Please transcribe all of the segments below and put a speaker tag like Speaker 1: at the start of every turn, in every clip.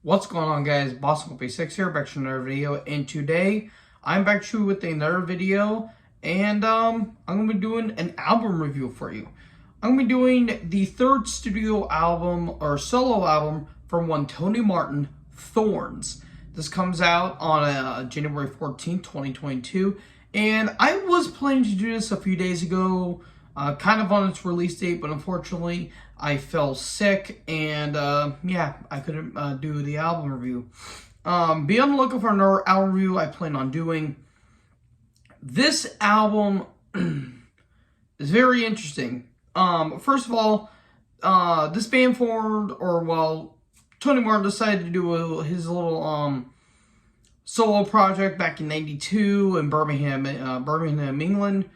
Speaker 1: What's going on, guys? Boston6 here, back to another video, and today I'm back to you with another video, and I'm gonna be doing an album review for you. I'm gonna be doing the third studio album or solo album from one Tony Martin, Thorns. This comes out on January 14th, 2022, and I was planning to do this a few days ago, kind of on its release date, but unfortunately I fell sick, and yeah, I couldn't do the album review. Be on the lookout for another album review I plan on doing. This album is very interesting. First of all, this band formed, Tony Martin decided to do his little solo project back in '92 in Birmingham, England.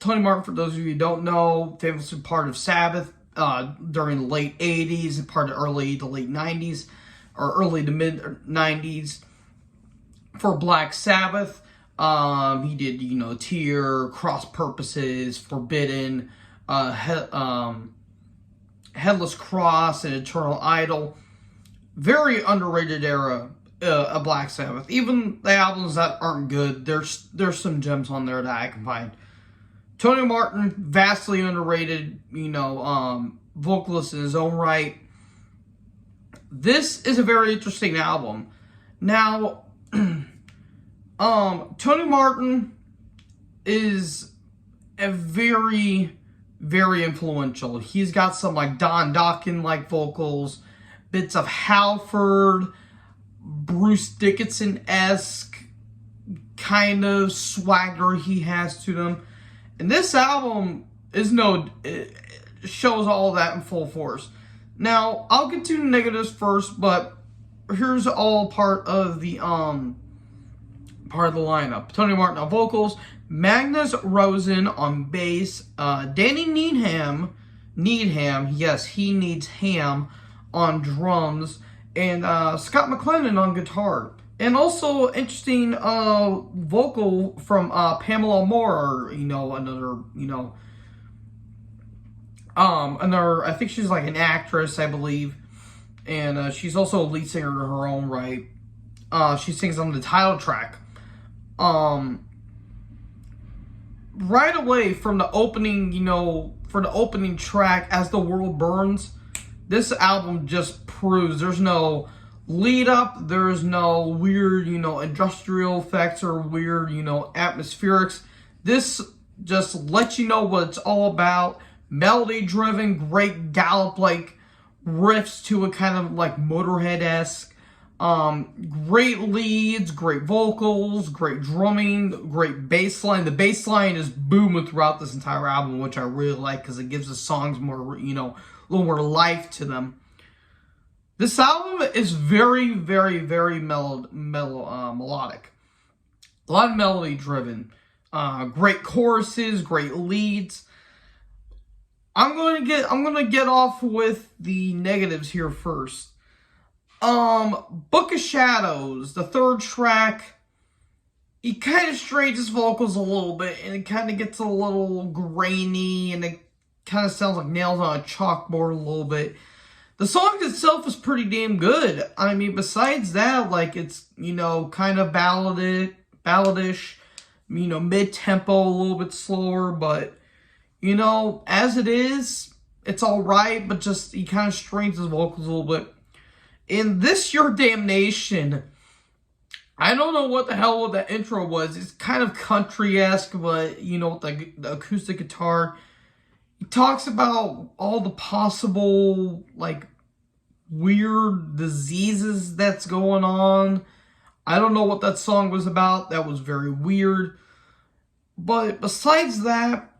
Speaker 1: Tony Martin, for those of you who don't know, famously part of Sabbath during the late '80s and part of early to late '90s, or early to mid '90s for Black Sabbath. He did, Tear, Cross Purposes, Forbidden, Headless Cross, and Eternal Idol. Very underrated era of Black Sabbath. Even the albums that aren't good, there's some gems on there that I can find. Tony Martin, vastly underrated, vocalist in his own right. This is a very interesting album. Now, Tony Martin is a very, very influential. He's got some like Don Dokken-like vocals, bits of Halford, Bruce Dickinson-esque kind of swagger he has to them. And this album it shows all that in full force. Now, I'll get to the negatives first, but here's all part of the lineup. Tony Martin on vocals, Magnus Rosen on bass, Danny Needham, yes, he needs ham, on drums, and Scott McLennan on guitar. And also interesting vocal from Pamela Moore, another, I think she's like an actress, I believe. And she's also a lead singer in her own right. She sings on the title track. Right away from the opening, for the opening track, As the World Burns, this album just proves there's no lead up, there's no weird, industrial effects or weird, atmospherics. This just lets you know what it's all about. Melody driven, great gallop like riffs to a kind of like Motorhead-esque. Great leads, great vocals, great drumming, great bass line. The bass line is booming throughout this entire album, which I really like because it gives the songs more, a little more life to them. This album is very, very, very melodic. A lot of melody driven. Great choruses, great leads. I'm gonna get off with the negatives here first. Book of Shadows, the third track, he kind of strains his vocals a little bit, and it kind of gets a little grainy, and it kind of sounds like nails on a chalkboard a little bit. The song itself is pretty damn good. I mean, besides that, like, it's, kind of balladish, mid-tempo, a little bit slower, but, as it is, it's alright, but just, he kind of strains his vocals a little bit. In This Your Damnation, I don't know what the hell that intro was. It's kind of country-esque, but, with the acoustic guitar. He talks about all the possible, like, weird diseases that's going on. I don't know what that song was about. That was very weird. But besides that,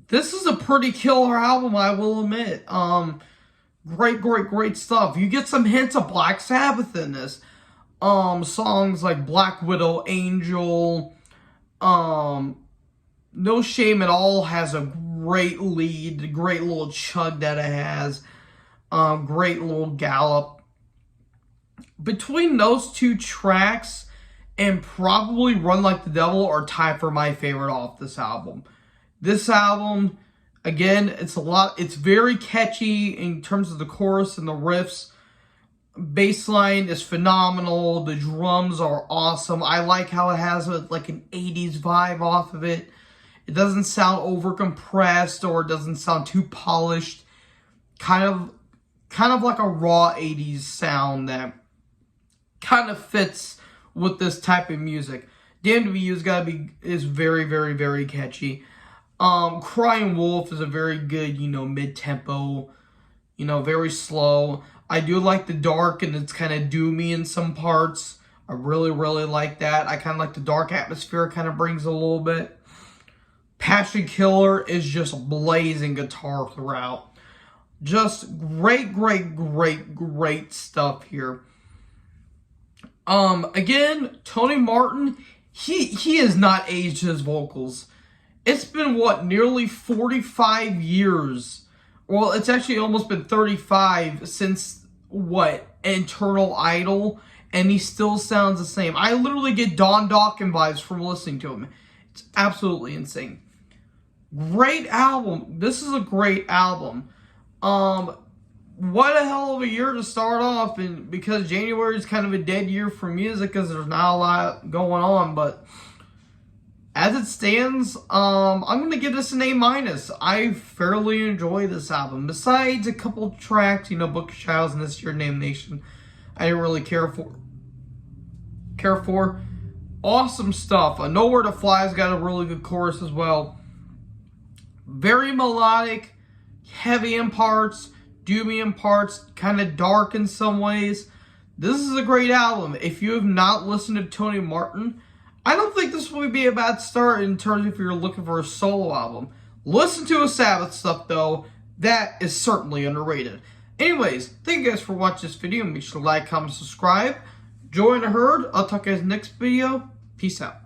Speaker 1: this is a pretty killer album, I will admit. Great stuff. You get some hints of Black Sabbath in this. Songs like Black Widow, Angel, No Shame at All has a great lead, great little chug that it has, great little gallop. Between those two tracks and probably Run Like the Devil are tied for my favorite off this album. This album, again, it's very catchy in terms of the chorus and the riffs. Bass line is phenomenal. The drums are awesome. I like how it has like an 80s vibe off of it. It doesn't sound over compressed or it doesn't sound too polished. Kind of like a raw 80s sound that kind of fits with this type of music. Damned If You is very, very, very catchy. Crying Wolf is a very good, mid-tempo, very slow. I do like the dark and it's kind of doomy in some parts. I really, really like that. I kind of like the dark atmosphere it kind of brings a little bit. Passion Killer is just blazing guitar throughout. Just great, great, great, great stuff here. Again, Tony Martin, he has not aged his vocals. It's been, nearly 45 years. Well, it's actually almost been 35 since, Internal Idol, and he still sounds the same. I literally get Don Dokken vibes from listening to him. It's absolutely insane. Great album. This is a great album. What a hell of a year to start off, and because January is kind of a dead year for music because there's not a lot going on, but as it stands, I'm going to give this an A-. I fairly enjoy this album. Besides a couple tracks, Book of Shadows and This Year Name Nation, I didn't really care for. Awesome stuff. Nowhere to Fly's got a really good chorus as well. Very melodic, heavy in parts, doomy in parts, kind of dark in some ways. This is a great album. If you have not listened to Tony Martin, I don't think this would be a bad start in terms of if you're looking for a solo album. Listen to his Sabbath stuff, though. That is certainly underrated. Anyways, thank you guys for watching this video. Make sure to like, comment, subscribe. Join the herd. I'll talk to you guys next video. Peace out.